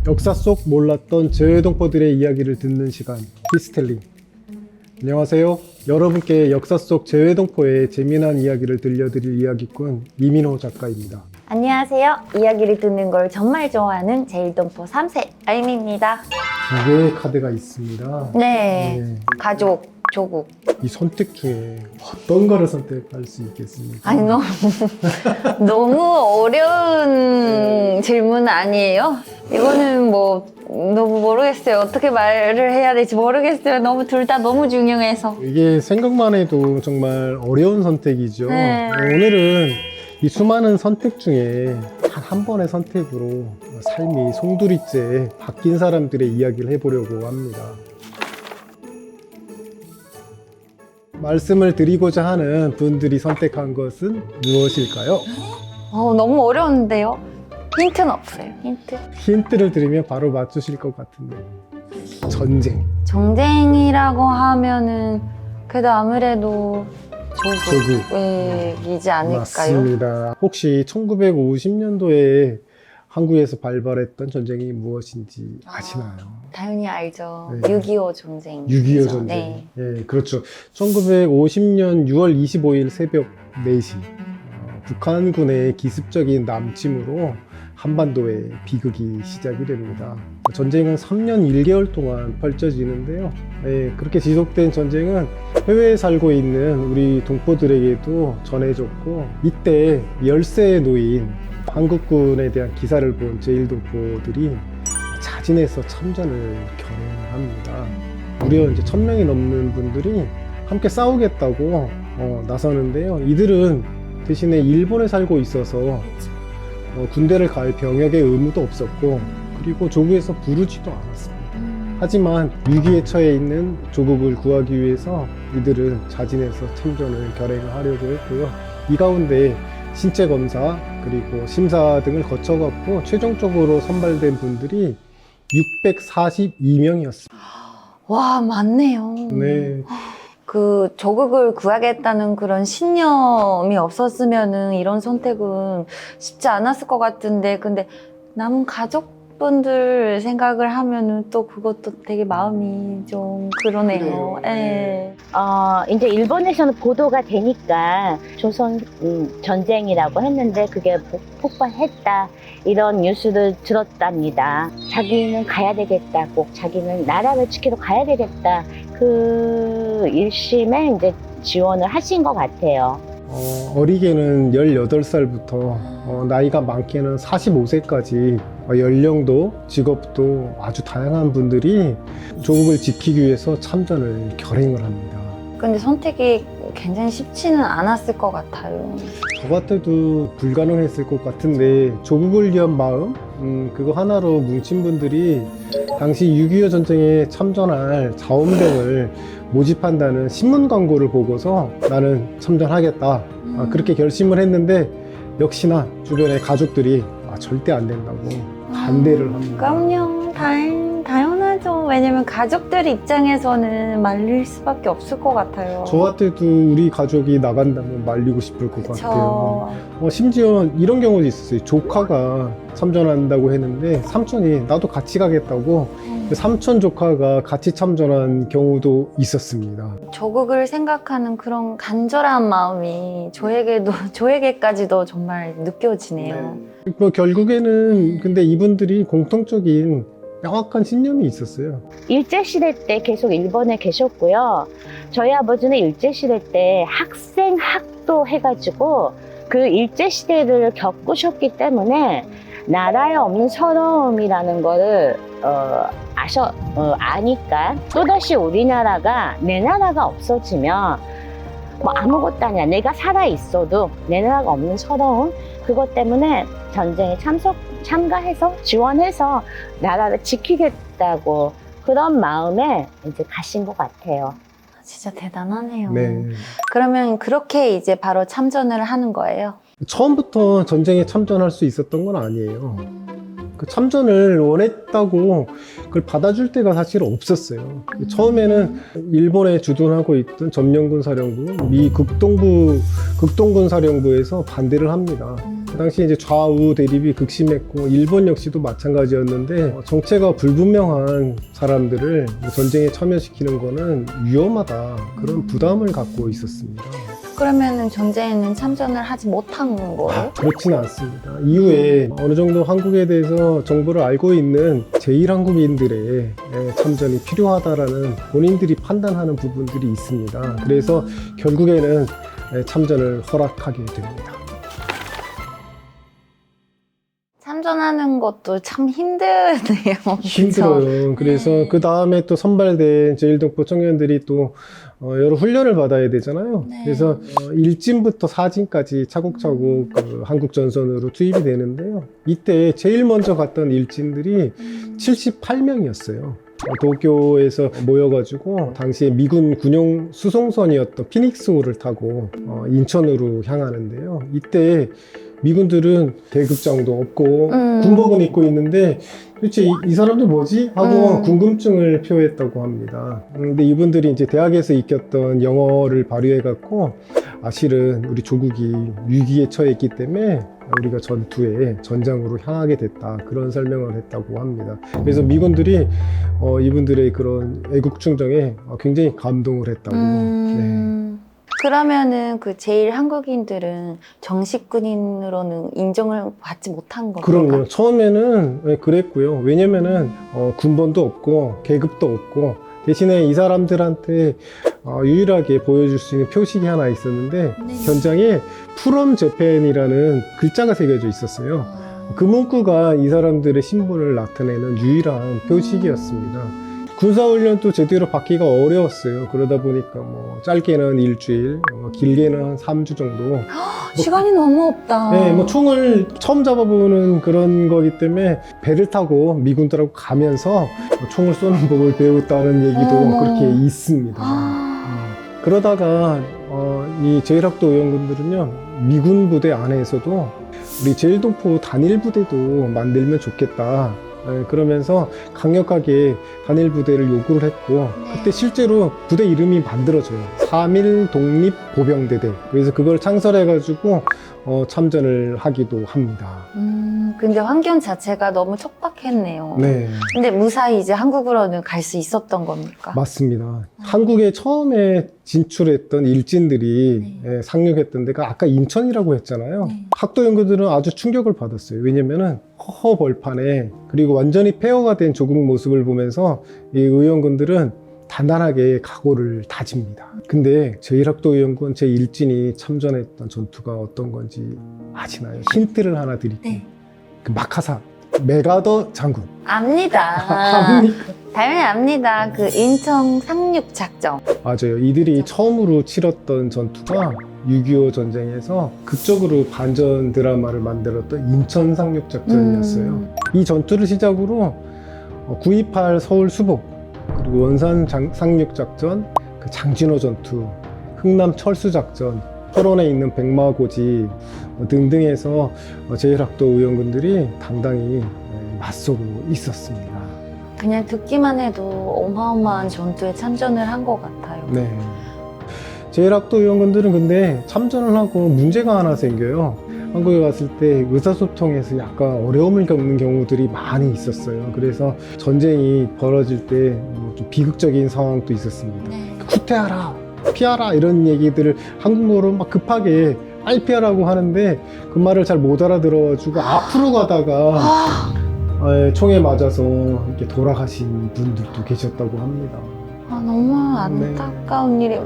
역사 속 몰랐던 제외동포들의 이야기를 듣는 시간, 히스텔링. 안녕하세요. 여러분께 역사 속 제외동포의 재미난 이야기를 들려드릴 이야기꾼 이민호 작가입니다. 안녕하세요. 이야기를 듣는 걸 정말 좋아하는 제일동포 3세 아임입니다. 두 개의 카드가 있습니다. 네. 가족, 조국. 이 선택 중에 어떤 거를 선택할 수 있겠습니까? 아니, 너무 어려운 질문 아니에요? 이거는 너무 모르겠어요. 어떻게 말을 해야 될지 모르겠어요. 둘 다 너무 중요해서. 이게 생각만 해도 정말 어려운 선택이죠. 네. 오늘은 이 수많은 선택 중에 단 한 번의 선택으로 삶이 송두리째 바뀐 사람들의 이야기를 해보려고 합니다. 말씀을 드리고자 하는 분들이 선택한 것은 무엇일까요? 너무 어려운데요? 힌트는 없어요. 힌트. 힌트를 드리면 바로 맞추실 것 같은데. 전쟁. 정쟁이라고 하면은 그래도 아무래도 조국이지 않을까요? 맞습니다. 혹시 1950년도에 한국에서 발발했던 전쟁이 무엇인지 아시나요? 당연히 알죠. 네. 6.25 전쟁. 6.25 전쟁. 네. 예, 그렇죠. 1950년 6월 25일 새벽 4시 북한군의 기습적인 남침으로 한반도에 비극이 시작이 됩니다. 전쟁은 3년 1개월 동안 펼쳐지는데요. 예, 그렇게 지속된 전쟁은 해외에 살고 있는 우리 동포들에게도 전해졌고, 이때 열세에 놓인 한국군에 대한 기사를 본 제일동포들이 자진해서 참전을 결행합니다. 무려 이제 1000명이 넘는 분들이 함께 싸우겠다고 나서는데요. 이들은 대신에 일본에 살고 있어서 군대를 갈 병역의 의무도 없었고, 그리고 조국에서 부르지도 않았습니다. 하지만 위기에 처해 있는 조국을 구하기 위해서 이들은 자진해서 참전을 결행을 하려고 했고요. 이 가운데 신체 검사 그리고 심사 등을 거쳐갖고 최종적으로 선발된 분들이 642명이었습니다. 와, 많네요. 네. 그 조국을 구하겠다는 그런 신념이 없었으면은 이런 선택은 쉽지 않았을 것 같은데, 근데 남은 가족분들 생각을 하면은 또 그것도 되게 마음이 좀 그러네요. 예. 이제 일본에서는 보도가 되니까 조선 전쟁이라고 했는데 그게 폭발했다 이런 뉴스를 들었답니다. 자기는 가야 되겠다, 꼭 자기는 나라를 지키러 가야 되겠다, 그 일심에 이제 지원을 하신 것 같아요. 어리게는 18살부터 나이가 많게는 45세까지 연령도 직업도 아주 다양한 분들이 조국을 지키기 위해서 참전을 결행을 합니다. 근데 선택이 굉장히 쉽지는 않았을 것 같아요. 저 같아도 불가능했을 것 같은데, 조국을 위한 마음, 그거 하나로 뭉친 분들이 당시 6.25 전쟁에 참전할 자원병을 모집한다는 신문 광고를 보고서 나는 참전하겠다, 그렇게 결심을 했는데, 역시나 주변의 가족들이 절대 안 된다고 반대를 합니다. 그럼요. 당연하죠. 왜냐면 가족들 입장에서는 말릴 수밖에 없을 것 같아요. 저 같아도 우리 가족이 나간다면 말리고 싶을 것 같아요. 그쵸. 심지어 이런 경우도 있었어요. 조카가 참전한다고 했는데 삼촌이 나도 같이 가겠다고 삼촌 조카가 같이 참전한 경우도 있었습니다. 조국을 생각하는 그런 간절한 마음이 저에게까지도 정말 느껴지네요. 결국에는 근데 이분들이 공통적인 명확한 신념이 있었어요. 일제시대 때 계속 일본에 계셨고요. 저희 아버지는 일제시대 때 학생학도 해가지고 그 일제시대를 겪으셨기 때문에 나라에 없는 서러움이라는 거를 아니까, 또다시 우리나라가, 내 나라가 없어지면 아무것도 아니야, 내가 살아있어도 내 나라가 없는 서러움, 그것 때문에 전쟁에 참가해서 지원해서 나라를 지키겠다고, 그런 마음에 이제 가신 것 같아요. 진짜 대단하네요. 네. 그러면 그렇게 이제 바로 참전을 하는 거예요? 처음부터 전쟁에 참전할 수 있었던 건 아니에요. 그 참전을 원했다고 그걸 받아줄 때가 사실 없었어요. 처음에는 일본에 주둔하고 있던 점령군 사령부, 미 극동군 사령부에서 반대를 합니다. 그 당시 이제 좌우 대립이 극심했고 일본 역시도 마찬가지였는데 정체가 불분명한 사람들을 전쟁에 참여시키는 거는 위험하다 그런 부담을 갖고 있었습니다. 그러면은 전쟁에는 참전을 하지 못한 거예요? 그렇지는 않습니다. 이후에 어느 정도 한국에 대해서 정보를 알고 있는 제1한국인들의 참전이 필요하다라는 본인들이 판단하는 부분들이 있습니다. 그래서 결국에는 참전을 허락하게 됩니다. 참전하는 것도 참 힘드네요. 힘들어요. 그래서 네. 그 다음에 또 선발된 제1동포 청년들이 또 여러 훈련을 받아야 되잖아요. 네. 그래서 1진부터 4진까지 차곡차곡 그 한국 전선으로 투입이 되는데요. 이때 제일 먼저 갔던 일진들이 78명이었어요. 도쿄에서 모여가지고 당시에 미군 군용 수송선이었던 피닉스호를 타고 인천으로 향하는데요. 이때 미군들은 계급장도 없고 군복은 입고 있는데 도대체 이 사람들 뭐지? 하고 궁금증을 표했다고 합니다. 근데 이분들이 이제 대학에서 익혔던 영어를 발휘해갖고 실은 우리 조국이 위기에 처했기 때문에 우리가 전장으로 향하게 됐다 그런 설명을 했다고 합니다. 그래서 미군들이 이분들의 그런 애국 충정에 굉장히 감동을 했다고. 네. 그러면은 그 제일 한국인들은 정식 군인으로는 인정을 받지 못한 겁니까? 그럼요. 처음에는 그랬고요. 왜냐면은 군번도 없고 계급도 없고 대신에 이 사람들한테 유일하게 보여줄 수 있는 표식이 하나 있었는데 네. 현장에 프롬 재팬이라는 글자가 새겨져 있었어요. 그 문구가 이 사람들의 신분을 나타내는 유일한 표식이었습니다. 군사훈련도 제대로 받기가 어려웠어요. 그러다 보니까 뭐 짧게는 일주일, 길게는 한 3주 정도. 시간이 너무 없다. 네, 뭐 총을 처음 잡아보는 그런 거기 때문에 배를 타고 미군들하고 가면서 총을 쏘는 법을 배웠다는 얘기도 어머. 그렇게 있습니다. 그러다가 이 제1학도 의원군들은요, 미군 부대 안에서도 우리 제1동포 단일 부대도 만들면 좋겠다. 그러면서 강력하게 단일 부대를 요구를 했고 그때 실제로 부대 이름이 만들어져요. 3.1 독립보병대대. 그래서 그걸 창설해가지고 참전을 하기도 합니다. 근데 환경 자체가 너무 척박했네요. 네, 근데 무사히 이제 한국으로는 갈 수 있었던 겁니까? 맞습니다. 한국에 처음에 진출했던 일진들이 상륙했던 데가 아까 인천이라고 했잖아요. 네. 학도 연구들은 아주 충격을 받았어요. 왜냐면은 허허벌판에 그리고 완전히 폐허가 된 조국 모습을 보면서 이 의원군들은 단단하게 각오를 다집니다. 근데 제1학도 의원군 제1진이 참전했던 전투가 어떤 건지 아시나요? 힌트를 하나 드릴게요. 네. 그 마카사 메가더 장군. 압니다. 당연히 압니다. 그 인천 상륙 작전. 맞아요. 이들이 처음으로 치렀던 전투가 6.25 전쟁에서 극적으로 반전 드라마를 만들었던 인천 상륙 작전이었어요. 이 전투를 시작으로 9.28 서울 수복, 그리고 원산 상륙 작전, 그 장진호 전투, 흥남 철수 작전, 철원에 있는 백마고지 등등해서 제1학도 의원군들이 당당히 맞서고 있었습니다. 그냥 듣기만 해도 어마어마한 전투에 참전을 한 것 같아요. 네. 제1학도 의원군들은 근데 참전을 하고 문제가 하나 생겨요. 한국에 갔을 때 의사소통에서 약간 어려움을 겪는 경우들이 많이 있었어요. 그래서 전쟁이 벌어질 때 좀 비극적인 상황도 있었습니다. 네. 후퇴하라, 피하라 이런 얘기들을 한국어로 막 급하게 빨리 피하라고 하는데 그 말을 잘 못 알아들어가지고 앞으로 가다가 총에 맞아서 이렇게 돌아가신 분들도 계셨다고 합니다. 너무 안타까운 일이.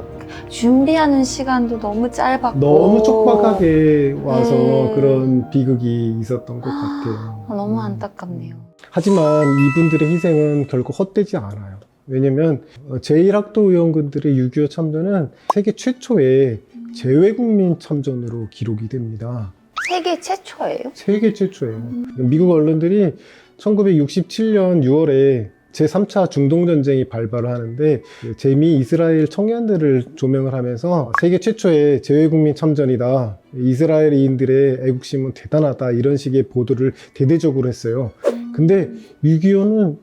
준비하는 시간도 너무 짧았고 너무 촉박하게 와서 네. 그런 비극이 있었던 것 같아요. 너무 안타깝네요. 하지만 이분들의 희생은 결코 헛되지 않아요. 왜냐면 제1학도 의원군들의 6.25 참전은 세계 최초의 재외국민 참전으로 기록이 됩니다. 세계 최초예요? 세계 최초예요. 미국 언론들이 1967년 6월에 제3차 중동전쟁이 발발을 하는데 재미 이스라엘 청년들을 조명을 하면서 세계 최초의 재외국민 참전이다. 이스라엘인들의 애국심은 대단하다. 이런 식의 보도를 대대적으로 했어요. 근데 6.25는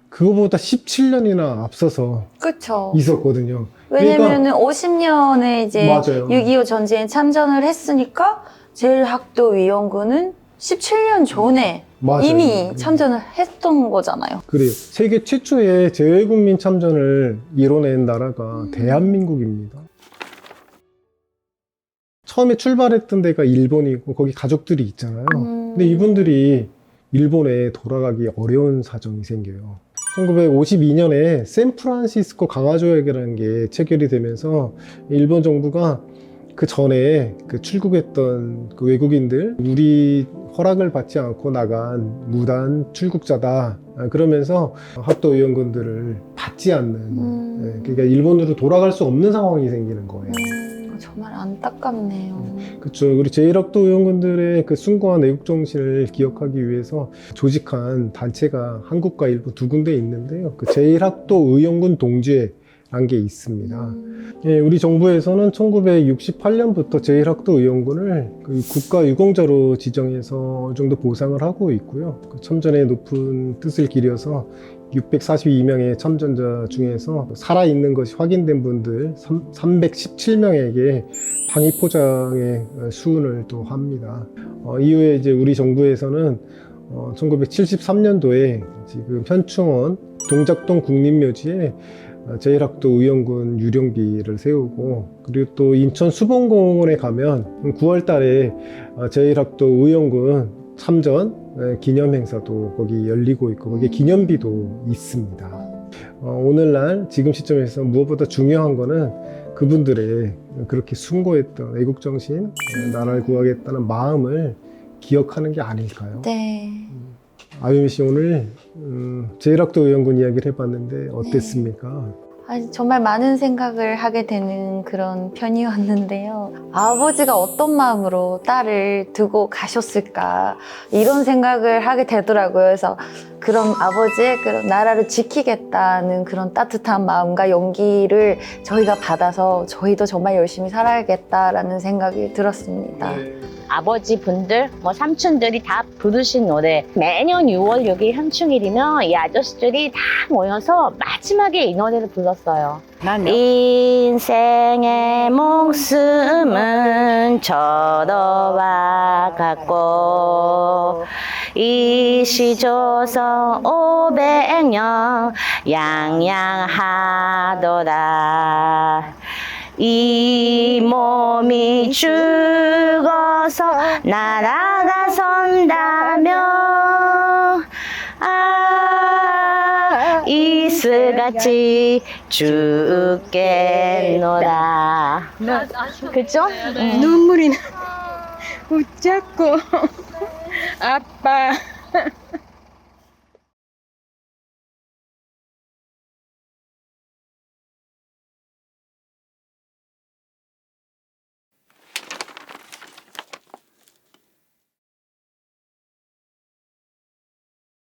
그거보다 17년이나 앞서서 그렇죠. 있었거든요. 왜냐면은 50년에 이제 맞아요. 6.25 전쟁에 참전을 했으니까 제1학도위원군은 17년 전에 맞아요. 이미 참전을 했던 거잖아요. 그래요. 세계 최초의 재외국민 참전을 이뤄낸 나라가 대한민국입니다. 처음에 출발했던 데가 일본이고 거기 가족들이 있잖아요. 근데 이분들이 일본에 돌아가기 어려운 사정이 생겨요. 1952년에 샌프란시스코 강화조약이라는 게 체결이 되면서 일본 정부가 그 전에 그 출국했던 그 외국인들, 우리 허락을 받지 않고 나간 무단 출국자다. 그러면서 학도위원군들을 받지 않는, 그러니까 일본으로 돌아갈 수 없는 상황이 생기는 거예요. 정말 안타깝네요. 그렇죠. 우리 제1학도위원군들의 그 숭고한 애국 정신을 기억하기 위해서 조직한 단체가 한국과 일본 두 군데 있는데요. 그 제1학도의원군 동지회라는 게 있습니다. 예, 우리 정부에서는 1968년부터 제1학도의원군을 그 국가유공자로 지정해서 어느 정도 보상을 하고 있고요. 그 참전의 높은 뜻을 기려서 642명의 참전자 중에서 살아있는 것이 확인된 분들 317명에게 방위포장의 수훈을 또 합니다. 이후에 이제 우리 정부에서는 1973년도에 지금 현충원 동작동 국립묘지에 제1학도의원군 유령비를 세우고, 그리고 또 인천 수봉공원에 가면 9월 달에 제1학도의원군 참전 기념행사도 거기 열리고 있고 거기에 기념비도 있습니다. 오늘날 지금 시점에서 무엇보다 중요한 거는 그분들의 그렇게 숭고했던 애국정신, 나라를 구하겠다는 마음을 기억하는 게 아닐까요? 네. 아유미 씨, 오늘 제1학도의원군 이야기를 해봤는데 어땠습니까? 정말 많은 생각을 하게 되는 그런 편이었는데요. 아버지가 어떤 마음으로 딸을 두고 가셨을까 이런 생각을 하게 되더라고요. 그래서 그런 아버지의 그런 나라를 지키겠다는 그런 따뜻한 마음과 용기를 저희가 받아서 저희도 정말 열심히 살아야겠다라는 생각이 들었습니다. 아버지 분들, 삼촌들이 다 부르신 노래. 매년 6월 6일 현충일이면 이 아저씨들이 다 모여서 마지막에 이 노래를 불렀어요. 인생의 목숨은 저러와 같고 이시조선 500년 양양하더라. 이 몸이 죽어서 나라가 선다면 이슬같이 죽겠노라. 그죠? 눈물이 나. 붙잡고 아빠